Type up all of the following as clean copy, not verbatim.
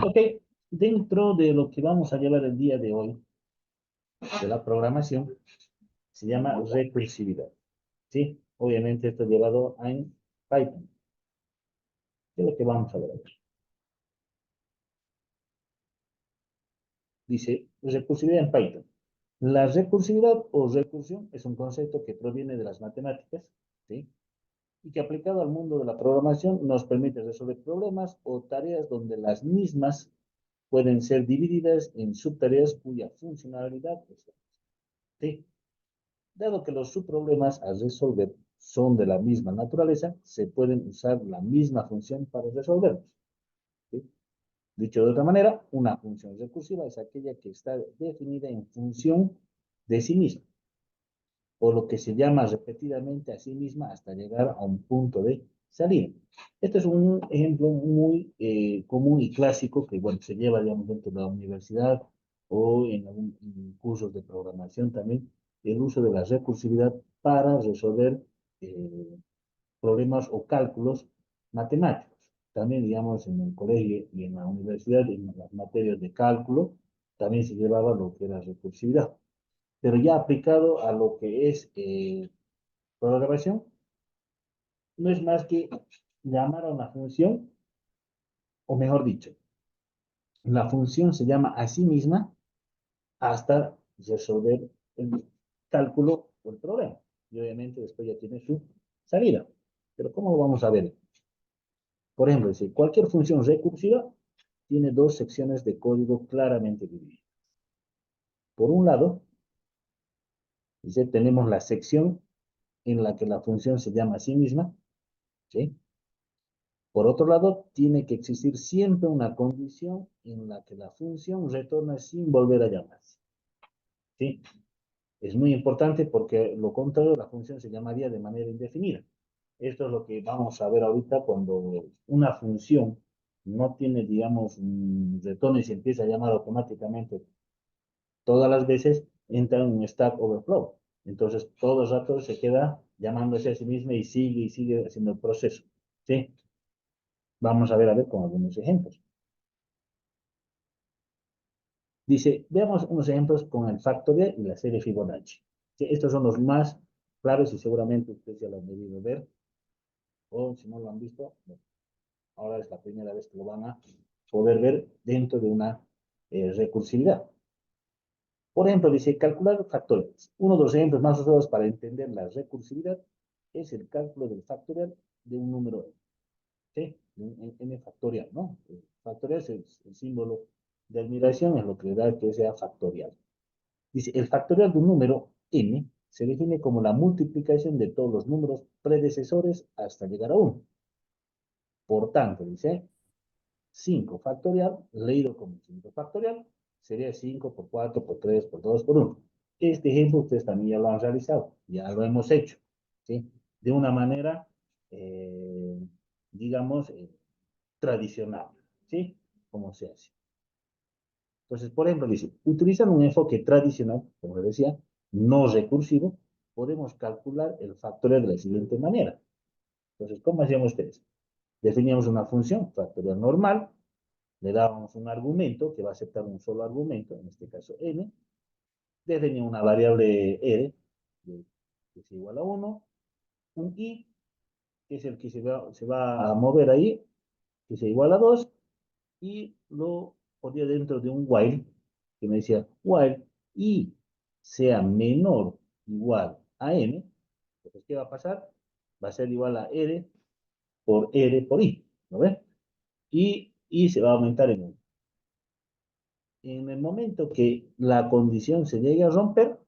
Ok, dentro de lo que vamos a llevar el día de hoy, de la programación, se llama recursividad. ¿Sí? Obviamente esto llevado en Python. ¿Qué es lo que vamos a ver ahora? Dice recursividad en Python. La recursividad o recursión es un concepto que proviene de las matemáticas, ¿sí? Y que aplicado al mundo de la programación nos permite resolver problemas o tareas donde las mismas pueden ser divididas en subtareas cuya funcionalidad es, ¿sí? Dado que los subproblemas a resolver son de la misma naturaleza, se pueden usar la misma función para resolverlos, ¿sí? Dicho de otra manera, una función recursiva es aquella que está definida en función de sí misma, o lo que se llama repetidamente a sí misma hasta llegar a un punto de salida. Este es un ejemplo muy común y clásico que, bueno, se lleva, digamos, dentro de la universidad o en cursos de programación también, el uso de la recursividad para resolver problemas o cálculos matemáticos. También, digamos, en el colegio y en la universidad, en las materias de cálculo, también se llevaba lo que era recursividad. Pero ya aplicado a lo que es programación, no es más que llamar a una función, o mejor dicho, la función se llama a sí misma hasta resolver el cálculo o el problema. Y obviamente después ya tiene su salida. Pero ¿cómo lo vamos a ver? Por ejemplo, si cualquier función recursiva tiene dos secciones de código claramente divididas. Por un lado, dice, tenemos la sección en la que la función se llama a sí misma, ¿sí? Por otro lado, tiene que existir siempre una condición en la que la función retorna sin volver a llamarse, ¿sí? Es muy importante porque lo contrario, la función se llamaría de manera indefinida. Esto es lo que vamos a ver ahorita cuando una función no tiene, digamos, un retorno y se empieza a llamar automáticamente todas las veces, entra en un Stack Overflow. Entonces, todo el rato se queda llamándose a sí misma y sigue haciendo el proceso, ¿sí? Vamos a ver con algunos ejemplos. Dice, veamos unos ejemplos con el factorial y la serie Fibonacci. ¿Sí? Estos son los más claros y seguramente ustedes ya lo han debido ver. O si no lo han visto, bueno, ahora es la primera vez que lo van a poder ver dentro de una recursividad. Por ejemplo, dice calcular factoriales. Uno de los ejemplos más usados para entender la recursividad es el cálculo del factorial de un número n. ¿Sí? N factorial, ¿no? El factorial es el símbolo de admiración, es lo que le da que sea factorial. Dice, el factorial de un número n se define como la multiplicación de todos los números predecesores hasta llegar a 1. Por tanto, dice, 5 factorial, leído como 5 factorial, sería 5 por 4, por 3, por 2, por 1. Este ejemplo ustedes también ya lo han realizado, ya lo hemos hecho, ¿sí? De una manera, digamos, tradicional, ¿sí? Como se hace. Entonces, por ejemplo, dice, utilizando un enfoque tradicional, como les decía, no recursivo, podemos calcular el factorial de la siguiente manera. Entonces, ¿cómo hacíamos ustedes? Definíamos una función factorial normal, le dábamos un argumento que va a aceptar un solo argumento, en este caso n, definía una variable r, que es igual a 1, un i, que es el que se va a mover ahí, que es igual a 2, y lo ponía dentro de un while, que me decía, while i sea menor o igual a n, entonces, ¿qué va a pasar? Va a ser igual a r por i, ¿no ven? Y se va a aumentar en 1. En el momento que la condición se llegue a romper,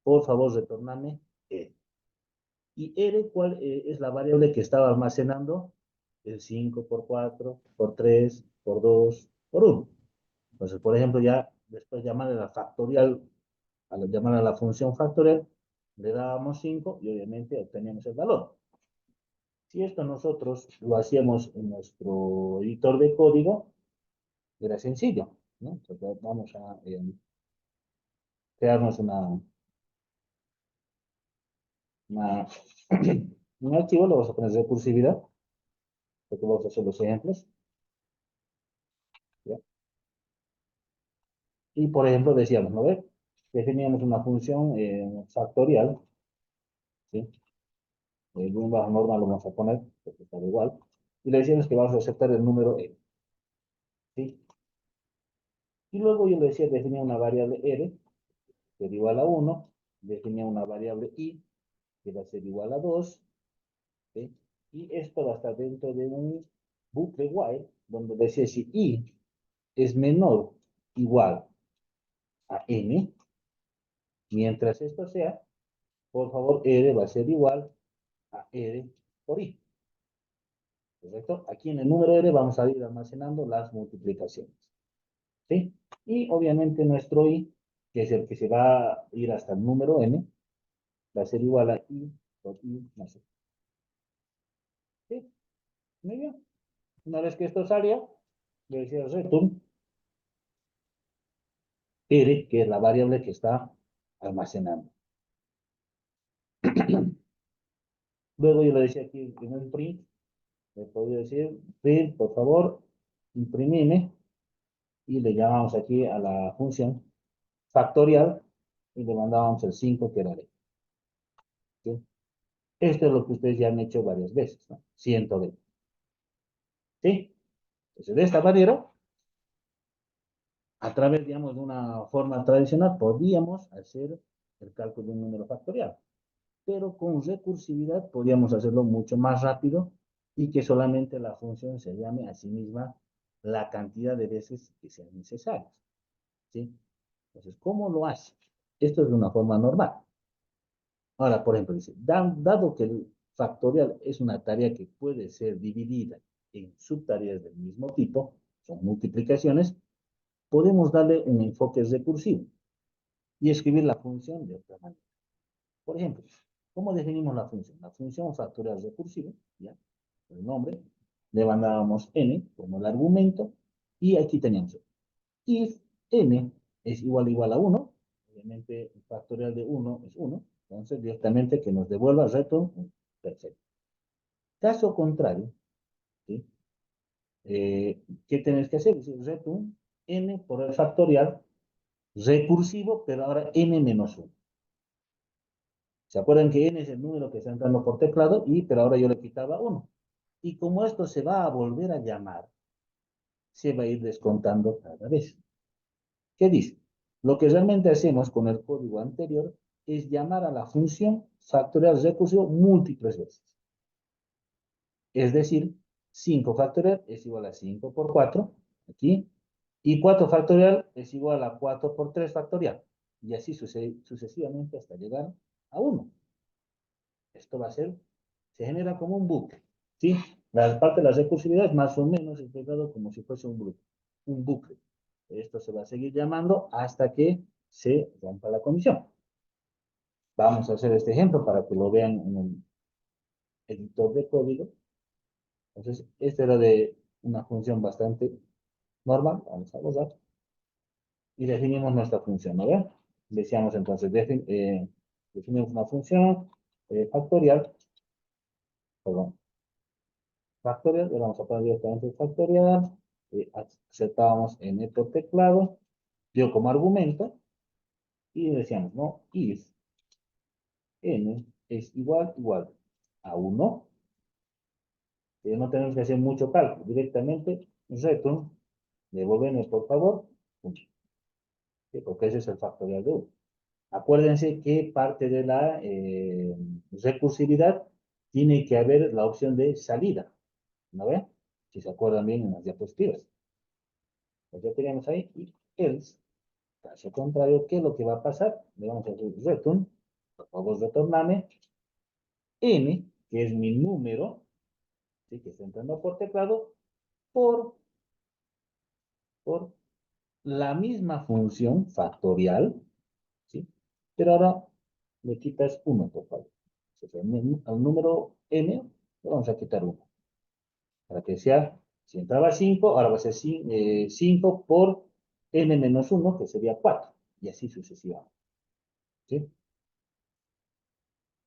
por favor, retorname r. Y r, ¿cuál es la variable que estaba almacenando? El 5 por 4, por 3, por 2, por 1. Entonces, por ejemplo, ya después llamar a la factorial, llamar a la función factorial, le dábamos 5 y obviamente obteníamos el valor. Si esto nosotros lo hacíamos en nuestro editor de código, era sencillo, ¿no? Entonces, vamos a crearnos una un archivo, lo vamos a poner recursividad, porque vamos a hacer los ejemplos. ¿Ya? Y por ejemplo, decíamos, ¿no ve? Definíamos una función factorial, ¿sí? De un bajo normal lo vamos a poner, porque está igual. Y le decíamos que vamos a aceptar el número n, ¿sí? Y luego yo le decía, definía una variable r, que era igual a 1, definía una variable i, que va a ser igual a 2, ¿sí? Y esto va a estar dentro de un bucle while, donde decía si i es menor o igual a n, mientras esto sea, por favor, r va a ser igual a r por i. ¿Correcto? Aquí en el número r vamos a ir almacenando las multiplicaciones. ¿Sí? Y obviamente nuestro i, que es el que se va a ir hasta el número n, va a ser igual a i por i más i. ¿Sí? Muy bien. Una vez que esto salga, le decía return r, que es la variable que está almacenando. Luego yo le decía aquí en un print, le podría decir, print, por favor, imprimime, y le llamamos aquí a la función factorial, y le mandábamos el 5 que era de. ¿Sí? Esto es lo que ustedes ya han hecho varias veces, ¿no? 120. ¿Sí? Entonces, de esta manera, a través, digamos, de una forma tradicional, podíamos hacer el cálculo de un número factorial. Pero con recursividad podíamos hacerlo mucho más rápido y que solamente la función se llame a sí misma la cantidad de veces que sean necesarias. ¿Sí? Entonces, ¿cómo lo hace? Esto es de una forma normal. Ahora, por ejemplo, dice, dado que el factorial es una tarea que puede ser dividida en subtareas del mismo tipo, son multiplicaciones, podemos darle un enfoque recursivo y escribir la función de otra manera. Por ejemplo, ¿cómo definimos la función? La función factorial recursiva, ¿ya? El nombre, le mandábamos n como el argumento, y aquí tenemos if n es igual a 1, obviamente el factorial de 1 es 1, entonces directamente que nos devuelva return 1. Perfecto. Caso contrario, ¿sí? ¿Qué tenés que hacer? Es decir, return n por el factorial recursivo, pero ahora n menos 1. ¿Se acuerdan que n es el número que está entrando por teclado? Pero ahora yo le quitaba 1. Y como esto se va a volver a llamar, se va a ir descontando cada vez. ¿Qué dice? Lo que realmente hacemos con el código anterior es llamar a la función factorial recursivo múltiples veces. Es decir, 5 factorial es igual a 5 por 4, aquí, y 4 factorial es igual a 4 por 3 factorial. Y así sucesivamente hasta llegar a 1. Esto va a ser, se genera como un bucle, ¿sí? La parte de la recursividad es más o menos explicado como si fuese un bucle. Esto se va a seguir llamando hasta que se rompa la condición. Vamos a hacer este ejemplo para que lo vean en el editor de código. Entonces, este era de una función bastante normal. Vamos a borrar. Y definimos nuestra función, ¿no ven? Decíamos entonces, definimos una función factorial, perdón, factorial, le vamos a poner directamente factorial, aceptábamos n por teclado, dio como argumento, y decíamos, ¿no? If n es igual a 1, que no tenemos que hacer mucho cálculo, directamente return, devolverme por favor, ¿sí? Porque ese es el factorial de 1. Acuérdense que parte de la recursividad tiene que haber la opción de salida, ¿no ven? Si se acuerdan bien en las diapositivas. Pues ya teníamos ahí, y else, caso contrario, ¿qué es lo que va a pasar? Le vamos a decir return, por favor retorname, n, que es mi número, ¿sí? Que está entrando por teclado, por, por la misma función factorial, ¿sí? Pero ahora le quitas 1, por favor. Entonces, al número n le vamos a quitar 1. Para que sea, si entraba 5, ahora va a ser 5 por n menos 1, que sería 4. Y así sucesivamente. ¿Sí?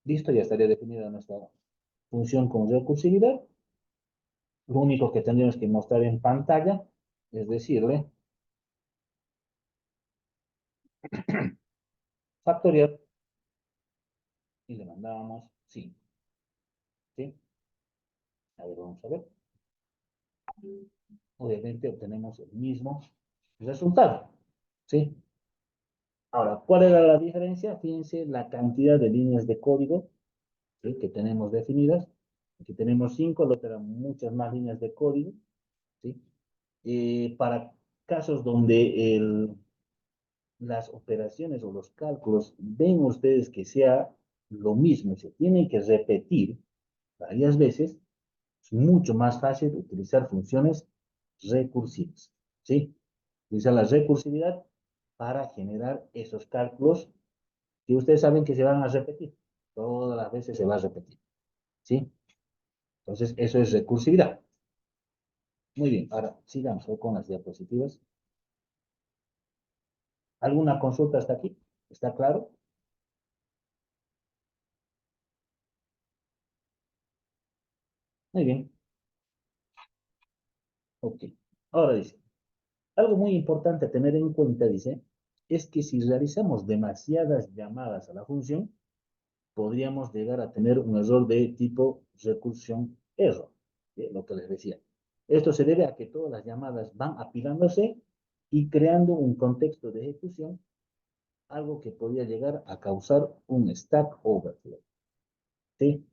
Listo, ya estaría definida nuestra función con recursividad. Lo único que tendríamos que mostrar en pantalla es decirle factorial y le mandábamos 5. ¿Sí? A ver, vamos a ver. Obviamente obtenemos el mismo resultado. ¿Sí? Ahora, ¿cuál era la diferencia? Fíjense la cantidad de líneas de código, ¿sí?, que tenemos definidas. Aquí tenemos 5, el otro eran muchas más líneas de código. ¿Sí? Para casos donde las operaciones o los cálculos ven ustedes que sea lo mismo, se tienen que repetir varias veces, es mucho más fácil utilizar funciones recursivas. ¿Sí? Utilizar la recursividad para generar esos cálculos que ustedes saben que se van a repetir. Todas las veces se va a repetir. ¿Sí? Entonces, eso es recursividad. Muy bien, ahora sigamos con las diapositivas. ¿Alguna consulta hasta aquí? ¿Está claro? Muy bien. Ok. Ahora dice, algo muy importante a tener en cuenta, dice, es que si realizamos demasiadas llamadas a la función, podríamos llegar a tener un error de tipo recursion error, lo que les decía. Esto se debe a que todas las llamadas van apilándose y creando un contexto de ejecución, algo que podría llegar a causar un stack overflow. ¿Sí?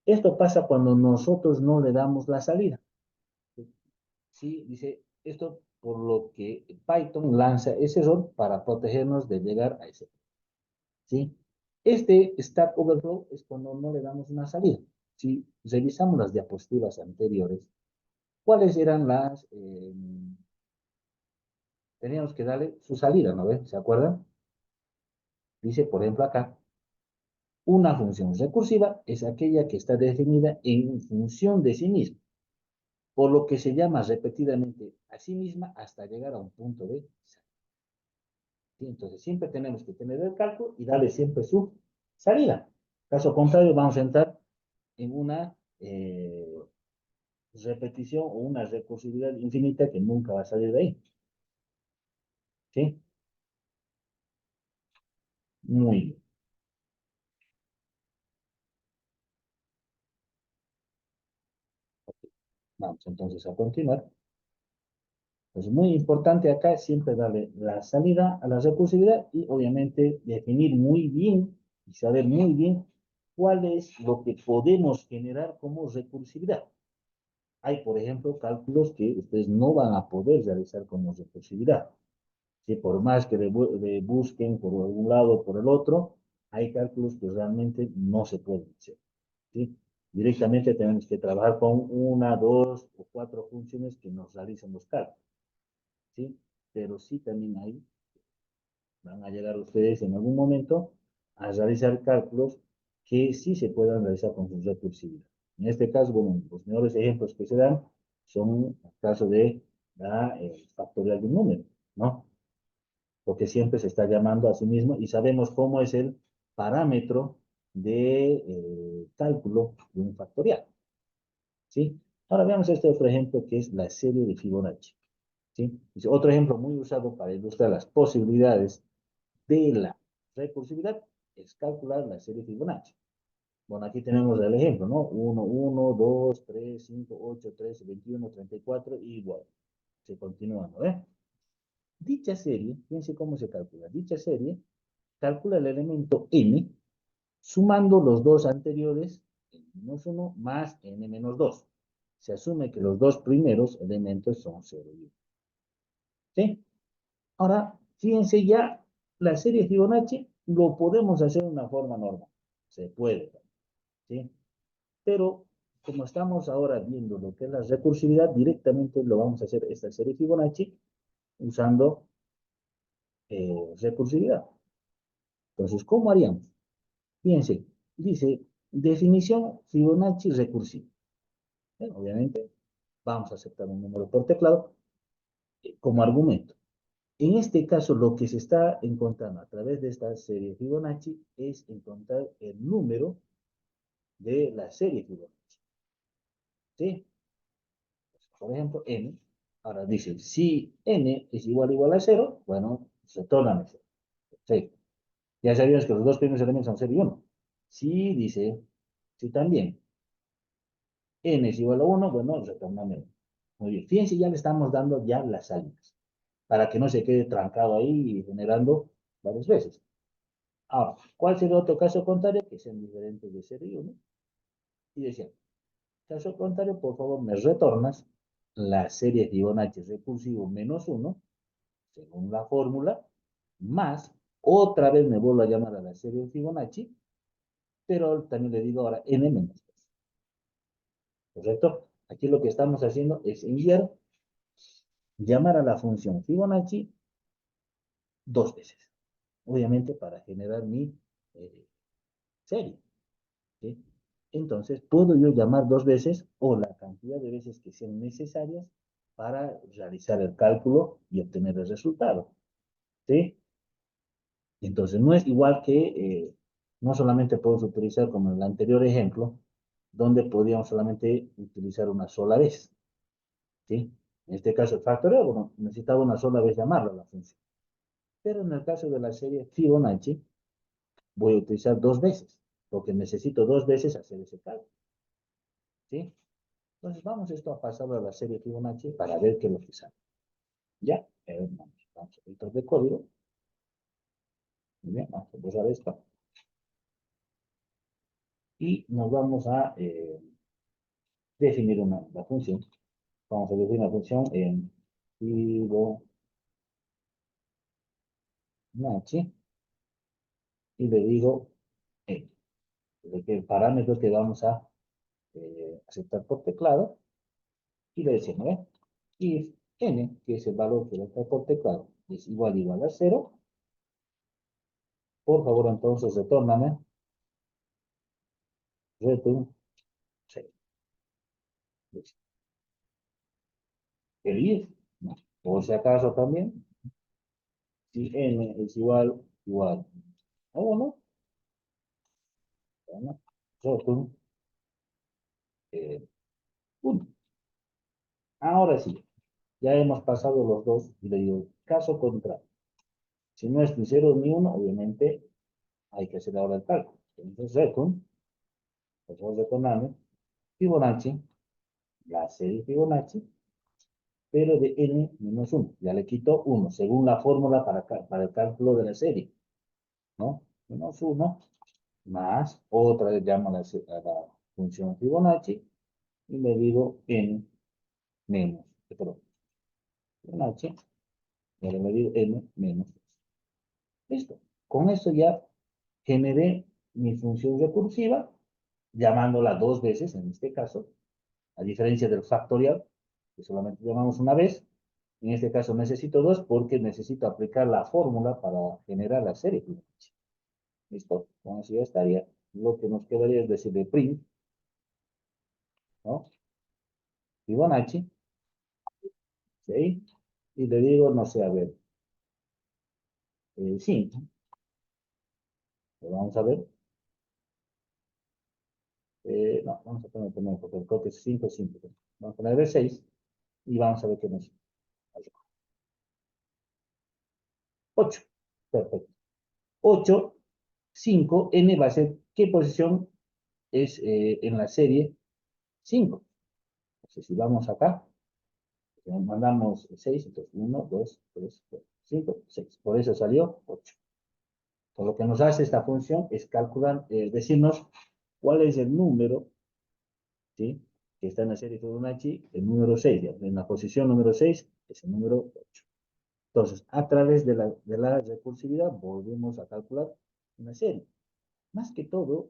Esto pasa cuando nosotros no le damos la salida. ¿Sí? Dice esto por lo que Python lanza ese error para protegernos de llegar a ese. ¿Sí? Este Stack Overflow es cuando no le damos una salida. Si revisamos las diapositivas anteriores, ¿cuáles eran las? Teníamos que darle su salida, ¿no ven? ¿Se acuerdan? Dice, por ejemplo, acá, una función recursiva es aquella que está definida en función de sí misma, por lo que se llama repetidamente a sí misma hasta llegar a un punto de salida. ¿Sí? Entonces, siempre tenemos que tener el cálculo y darle siempre su salida. Caso contrario, vamos a entrar en una repetición o una recursividad infinita que nunca va a salir de ahí. ¿Sí? Muy bien. Vamos entonces a continuar. Pues muy importante acá siempre darle la salida a la recursividad y obviamente definir muy bien y saber muy bien cuál es lo que podemos generar como recursividad. Hay, por ejemplo, cálculos que ustedes no van a poder realizar como recursividad. Si por más que le busquen por algún lado o por el otro, hay cálculos que realmente no se pueden hacer. ¿Sí? Directamente tenemos que trabajar con una, dos o cuatro funciones que nos realizan los cálculos. ¿Sí? Pero sí también hay, van a llegar ustedes en algún momento a realizar cálculos que sí se puedan realizar con su recursividad. En este caso, bueno, los mejores ejemplos que se dan son el caso de la factorial de un número, ¿no? Porque siempre se está llamando a sí mismo y sabemos cómo es el parámetro de cálculo de un factorial. ¿Sí? Ahora veamos este otro ejemplo que es la serie de Fibonacci. ¿Sí? Es otro ejemplo muy usado para ilustrar las posibilidades de la recursividad es calcular la serie Fibonacci. Bueno, aquí tenemos el ejemplo, ¿no? 1, 1, 2, 3, 5, 8, 13, 21, 34 y igual. Se continúa, ¿no? Dicha serie, fíjense cómo se calcula. Dicha serie calcula el elemento n sumando los dos anteriores, n-1 más n-2. Se asume que los dos primeros elementos son 0 y 1. ¿Sí? Ahora, fíjense ya, la serie Fibonacci lo podemos hacer de una forma normal. Se puede, ¿sí? Pero como estamos ahora viendo lo que es la recursividad, directamente lo vamos a hacer esta serie Fibonacci usando recursividad. Entonces, ¿cómo haríamos? Fíjense, dice definición Fibonacci recursiva. Obviamente, vamos a aceptar un número por teclado como argumento. En este caso, lo que se está encontrando a través de esta serie Fibonacci es encontrar el número de la serie Fibonacci. ¿Sí? Por ejemplo, n. Ahora dice, si n es igual a 0, bueno, se torna a 0. ¿Sí? Ya sabías que los dos primeros elementos son 0 y 1. Sí, dice, sí también. N es igual a 1, bueno, retorname. Muy bien. Fíjense, ya le estamos dando ya las salidas, para que no se quede trancado ahí y generando varias veces. Ahora, ¿cuál sería otro caso contrario? Que sean diferentes de 0 y 1. Y decía, caso contrario, por favor, me retornas la serie Fibonacci recursivo menos 1, según la fórmula, más, otra vez me vuelvo a llamar a la serie Fibonacci, pero también le digo ahora n menos 2. ¿Correcto? Aquí lo que estamos haciendo es enviar, llamar a la función Fibonacci dos veces. Obviamente para generar mi serie. ¿Sí? Entonces, puedo yo llamar dos veces o la cantidad de veces que sean necesarias para realizar el cálculo y obtener el resultado. ¿Sí? Entonces, no es igual que, no solamente podemos utilizar como en el anterior ejemplo, donde podríamos solamente utilizar una sola vez. ¿Sí? En este caso, el factorial, bueno, necesitaba una sola vez llamarlo a la función. Pero en el caso de la serie Fibonacci, voy a utilizar dos veces, porque necesito dos veces hacer ese cálculo. ¿Sí? Entonces, vamos esto a pasarlo a la serie Fibonacci para ver qué es lo que sale. ¿Ya? Vamos a editor de código. Muy bien, vamos a borrar esto. Y nos vamos a definir la función. Vamos a definir una función en Fibonacci y le digo el parámetro que vamos a aceptar por teclado y le decimos, if n, que es el valor que va a estar por teclado, es igual a 0, por favor entonces retórname return 0. El if, no. Por si acaso también, si n es igual a 1, bueno, return 1. Ahora sí, ya hemos pasado los dos y le digo, caso contrario. Si no es ni 0 ni 1, obviamente hay que hacer ahora el cálculo. Entonces, return, pues vamos a retornarme Fibonacci, la serie Fibonacci, pero de n menos 1. Ya le quito 1, según la fórmula para el cálculo de la serie, ¿no? Menos 1, más, otra vez llamo a la función Fibonacci, y le digo n menos, perdón, Fibonacci, y ahora le digo n menos 2. Listo. Con esto ya generé mi función recursiva, llamándola dos veces, en este caso, a diferencia del factorial, que solamente llamamos una vez. En este caso necesito dos porque necesito aplicar la fórmula para generar la serie Fibonacci. ¿Listo? Con eso ya estaría. Lo que nos quedaría es decirle print, ¿no? Fibonacci, ¿sí? Y le digo, no sé, a ver, 5. Vamos a ver. No, vamos a poner primero, porque creo que es 5, 5. Vamos a poner 6 y vamos a ver qué nos hace. 8. Perfecto. 8, 5, n va a ser qué posición es en la serie 5. Entonces, si vamos acá, mandamos 6, entonces 1, 2, 3, 4, 5, 6. Por eso salió 8. Por lo que nos hace esta función es calcular, decirnos cuál es el número, ¿sí?, que está en la serie Fibonacci, el número 6. En la posición número 6 es el número 8. Entonces, a través de la recursividad volvemos a calcular una serie. Más que todo,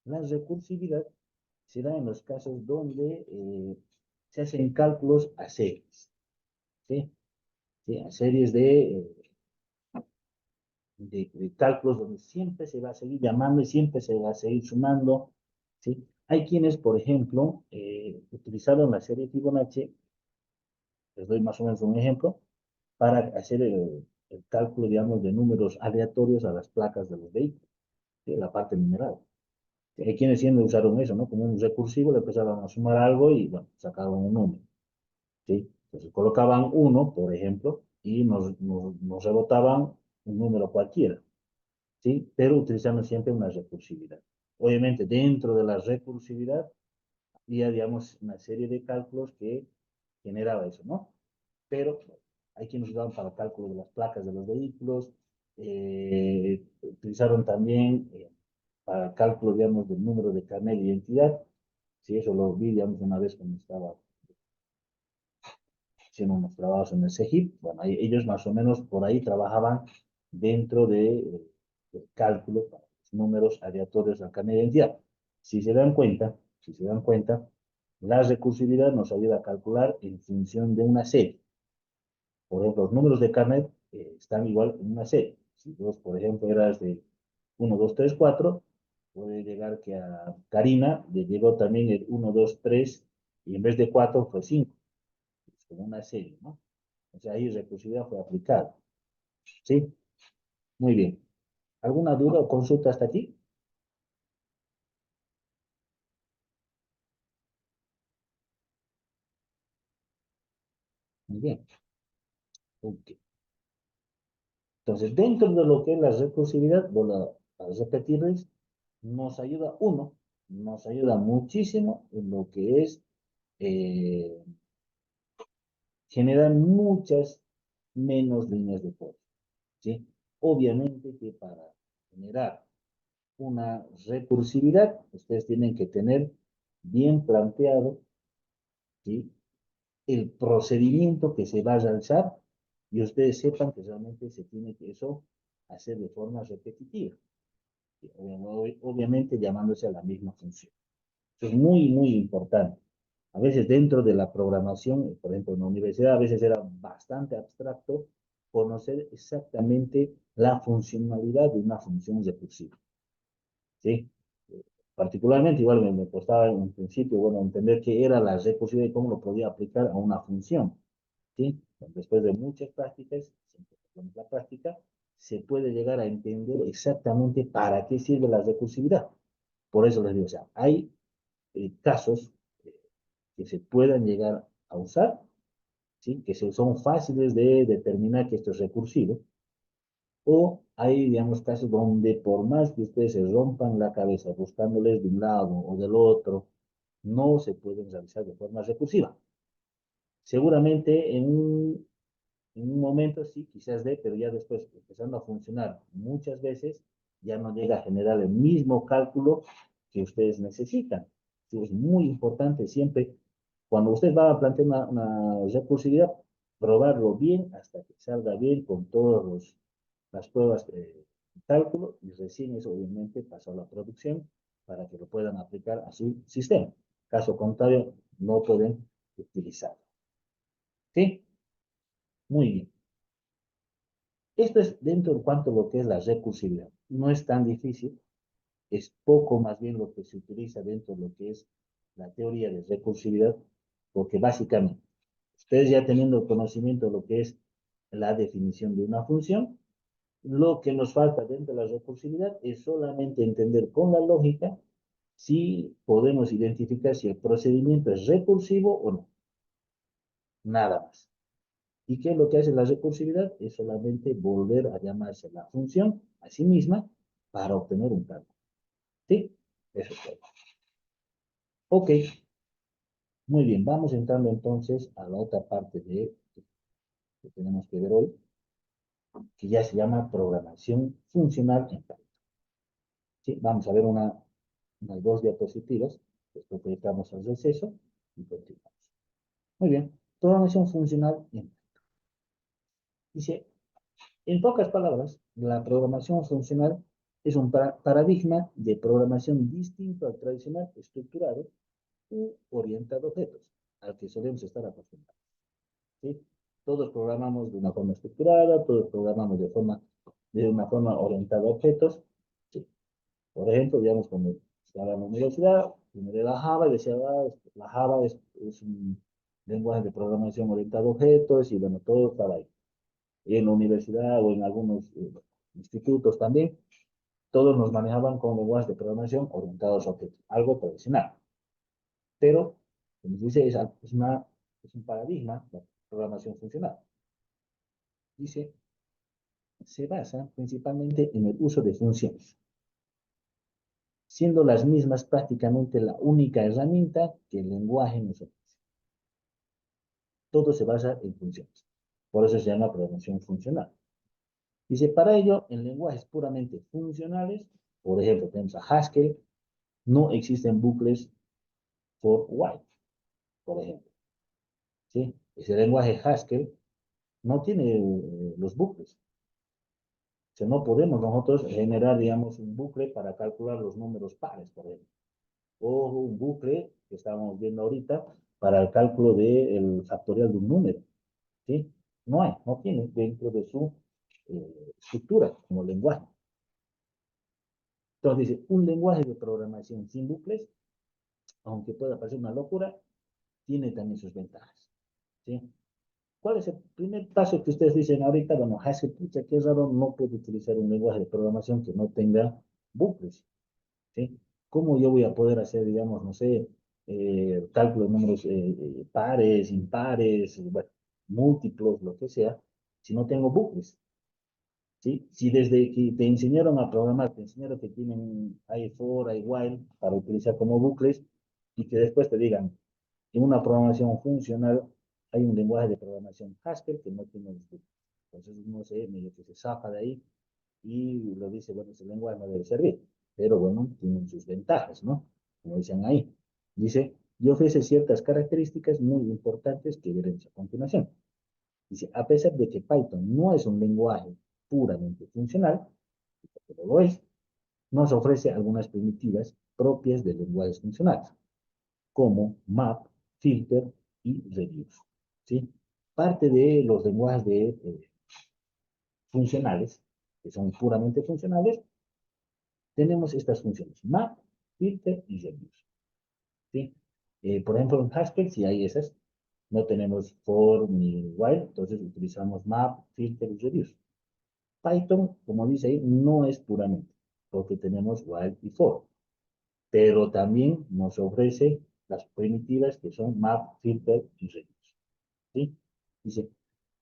la recursividad se da en los casos donde se hacen cálculos a series, ¿sí? ¿Sí? A series de cálculos donde siempre se va a seguir llamando y siempre se va a seguir sumando, ¿sí? Hay quienes, por ejemplo, utilizaron la serie Fibonacci, les doy más o menos un ejemplo, para hacer el cálculo, digamos, de números aleatorios a las placas de los vehículos, ¿sí? La parte numeral. Hay quienes siempre usaron eso, ¿no? Como un recursivo, le empezaron a sumar algo y, bueno, sacaban un número, ¿sí? Entonces colocaban uno, por ejemplo, y nos rebotaban un número cualquiera. ¿sí? Pero utilizando siempre una recursividad. Obviamente, dentro de la recursividad, había, digamos, una serie de cálculos que generaba eso, ¿no? Pero hay quienes usaban para cálculo de las placas de los vehículos, utilizaron también para cálculo, digamos, del número de carnet de identidad. Sí, eso lo vi, digamos, una vez cuando estaba haciendo unos trabajos en el CEGIP. Bueno, ellos más o menos por ahí trabajaban dentro del cálculo para los números aleatorios al carnet de identidad. Si se dan cuenta, la recursividad nos ayuda a calcular en función de una serie. Por ejemplo, los números de carnet están igual en una serie. Si vos, por ejemplo, eras de 1, 2, 3, 4, puede llegar que a Karina le llegó también el 1, 2, 3 y en vez de 4 fue 5. Es como una serie, ¿no? O sea, ahí recursividad fue aplicada. ¿Sí? Muy bien. ¿Alguna duda o consulta hasta aquí? Muy bien. Ok. Entonces, dentro de lo que es la recursividad, voy a repetirles, nos ayuda uno, nos ayuda muchísimo en lo que es eh, generar muchas menos líneas de código, ¿sí? Obviamente que para generar una recursividad, ustedes tienen que tener bien planteado, ¿sí?, el procedimiento que se va a realizar y ustedes sepan que realmente se tiene que eso hacer de forma repetitiva, ¿sí? Obviamente llamándose a la misma función. Eso es muy, muy importante. A veces dentro de la programación, por ejemplo, en la universidad, a veces era bastante abstracto conocer exactamente la funcionalidad de una función recursiva, ¿sí? Particularmente, igual me costaba en principio, bueno, entender qué era la recursividad y cómo lo podía aplicar a una función, ¿sí? Después de muchas prácticas, siempre con la práctica, se puede llegar a entender exactamente para qué sirve la recursividad. Por eso les digo, o sea, hay casos eh, que se puedan llegar a usar, ¿sí?, que son fáciles de determinar que esto es recursivo, o hay, digamos, casos donde por más que ustedes se rompan la cabeza buscándoles de un lado o del otro, no se pueden realizar de forma recursiva. Seguramente en un momento sí, quizás de, pero ya después, empezando a funcionar muchas veces, ya no llega a generar el mismo cálculo que ustedes necesitan. Sí, es muy importante siempre, cuando usted va a plantear una recursividad, probarlo bien hasta que salga bien con todas las pruebas de cálculo y recién eso obviamente pasó a la producción para que lo puedan aplicar a su sistema. Caso contrario, no pueden utilizarlo. ¿Sí? Muy bien. Esto es dentro en cuanto a lo que es la recursividad. No es tan difícil, es poco más bien lo que se utiliza dentro de lo que es la teoría de recursividad, porque básicamente, ustedes ya teniendo conocimiento de lo que es la definición de una función, lo que nos falta dentro de la recursividad es solamente entender con la lógica si podemos identificar si el procedimiento es recursivo o no. Nada más. ¿Y qué es lo que hace la recursividad? Es solamente volver a llamarse la función a sí misma para obtener un cálculo. ¿Sí? Eso es todo. Ok, muy bien. Vamos entrando entonces a la otra parte que tenemos que ver hoy, que ya se llama programación funcional en Python. ¿Sí? Vamos a ver unas dos diapositivas, después proyectamos al receso y continuamos. Muy bien. Programación funcional en Python. Dice, en pocas palabras, la programación funcional es un paradigma de programación distinto al tradicional estructurado u orientado a objetos, al que solemos estar acostumbrados. ¿Sí? Todos programamos de una forma estructurada, todos programamos de una forma orientada a objetos. ¿Sí? Por ejemplo, digamos, cuando estaba en la universidad, primero era Java y decía, la Java es un lenguaje de programación orientado a objetos y bueno, todo estaba ahí. Y en la universidad o en algunos institutos también, todos nos manejaban con lenguajes de programación orientados a objetos, algo tradicional. Pero, como se dice, es un paradigma, la programación funcional. Dice, se basa principalmente en el uso de funciones, siendo las mismas prácticamente la única herramienta que el lenguaje nos ofrece. Todo se basa en funciones. Por eso se llama programación funcional. Dice, para ello, en lenguajes puramente funcionales, por ejemplo, tenemos a Haskell, no existen bucles for while, por ejemplo. ¿Sí? Ese lenguaje Haskell no tiene los bucles. O sea, no podemos nosotros generar, digamos, un bucle para calcular los números pares, por ejemplo. O un bucle que estamos viendo ahorita para el cálculo del factorial de un número. ¿Sí? No tiene dentro de su estructura como lenguaje. Entonces dice, un lenguaje de programación sin bucles, aunque pueda parecer una locura, tiene también sus ventajas. ¿Sí? ¿Cuál es el primer paso que ustedes dicen ahorita? Bueno, Haskell, pucha, qué raro, no puedo utilizar un lenguaje de programación que no tenga bucles. ¿Sí? ¿Cómo yo voy a poder hacer, digamos, no sé, cálculo de números pares, impares, bueno, múltiplos, lo que sea, si no tengo bucles? ¿Sí? Si desde que te enseñaron a programar, te enseñaron que tienen i for, i while para utilizar como bucles y que después te digan, en una programación funcional hay un lenguaje de programación Haskell que no tiene los bucles. Entonces uno se, medio que se zafa de ahí y lo dice, bueno, ese lenguaje no debe servir. Pero bueno, tienen sus ventajas, ¿no? Como dicen ahí. Dice, y ofrece ciertas características muy importantes que veremos a continuación. Dice, a pesar de que Python no es un lenguaje puramente funcional, pero lo es, nos ofrece algunas primitivas propias de lenguajes funcionales, como map, filter y reduce. ¿Sí? Parte de los lenguajes funcionales, que son puramente funcionales, tenemos estas funciones, map, filter y reduce. ¿Sí? Por ejemplo, en Haskell, si hay esas, no tenemos for ni while, entonces utilizamos map, filter y reduce. Python, como dice ahí, no es puramente, porque tenemos while y for, pero también nos ofrece las primitivas que son map, filter y reduce. ¿Sí? Dice,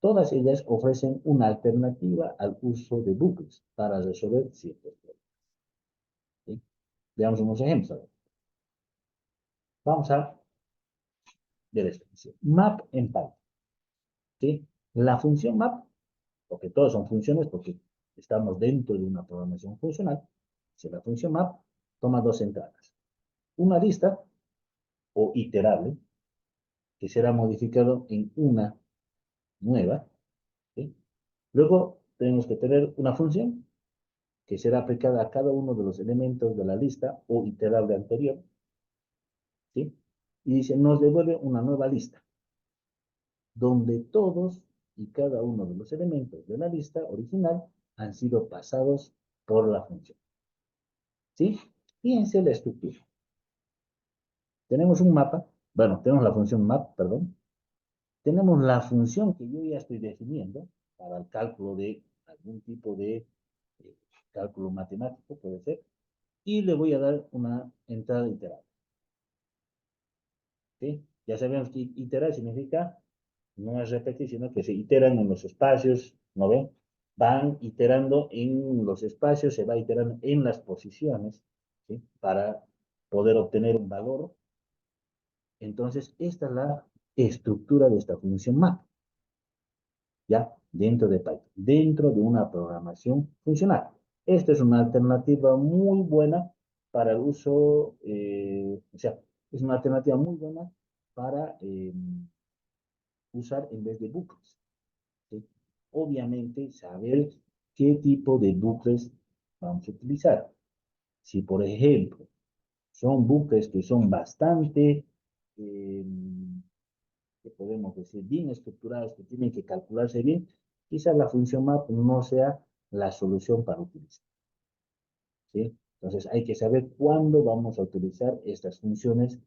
todas ellas ofrecen una alternativa al uso de bucles para resolver ciertos problemas. ¿Sí? Veamos unos ejemplos. Vamos a ver esto. Dice, map en Python. ¿Sí? La función map, porque todas son funciones, porque estamos dentro de una programación funcional, si la función map toma dos entradas. Una lista o iterable, que será modificado en una nueva. ¿Sí? Luego tenemos que tener una función que será aplicada a cada uno de los elementos de la lista o iterable anterior. ¿Sí? Y dice, nos devuelve una nueva lista, donde todos y cada uno de los elementos de la lista original han sido pasados por la función. ¿Sí? Fíjense la estructura. Tenemos un mapa, bueno, tenemos la función map, perdón. Tenemos la función que yo ya estoy definiendo para el cálculo de algún tipo de cálculo matemático, puede ser, y le voy a dar una entrada iterable. ¿Sí? Ya sabemos que iterar significa no es repetir, sino que se iteran en los espacios, ¿no ven? Van iterando en los espacios, se va iterando en las posiciones, ¿sí? Para poder obtener un valor. Entonces, esta es la estructura de esta función map, ¿ya? Dentro de Python, dentro de una programación funcional. Esta es una alternativa muy buena para el uso, o sea, es una alternativa muy buena para usar en vez de bucles. ¿Sí? Obviamente, saber qué tipo de bucles vamos a utilizar. Si, por ejemplo, son bucles que son bastante, eh, que podemos decir, bien estructurados, que tienen que calcularse bien, quizás la función map no sea la solución para utilizar. ¿Sí? Entonces, hay que saber cuándo vamos a utilizar estas funciones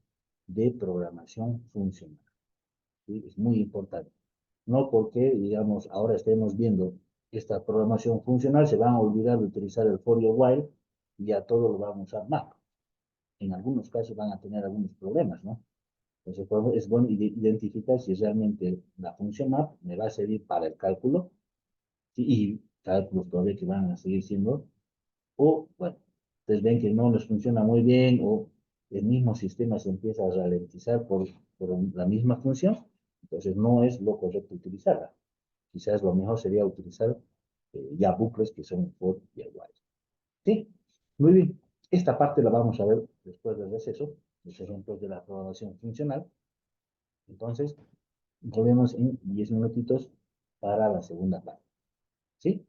de programación funcional. ¿Sí? Es muy importante. No porque, digamos, ahora estemos viendo esta programación funcional, se van a olvidar de utilizar el for y el while y a todo lo vamos a usar map. En algunos casos van a tener algunos problemas, ¿no? Entonces, es bueno identificar si realmente la función map me va a servir para el cálculo, ¿sí? Y cálculos todavía que van a seguir siendo, o, bueno, ustedes ven que no les funciona muy bien, o el mismo sistema se empieza a ralentizar por la misma función, entonces no es lo correcto utilizarla. Quizás lo mejor sería utilizar ya bucles que son for y el while. ¿Sí? Muy bien. Esta parte la vamos a ver después del receso, los ejemplos de la programación funcional. Entonces, volvemos en 10 minutitos para la segunda parte. ¿Sí?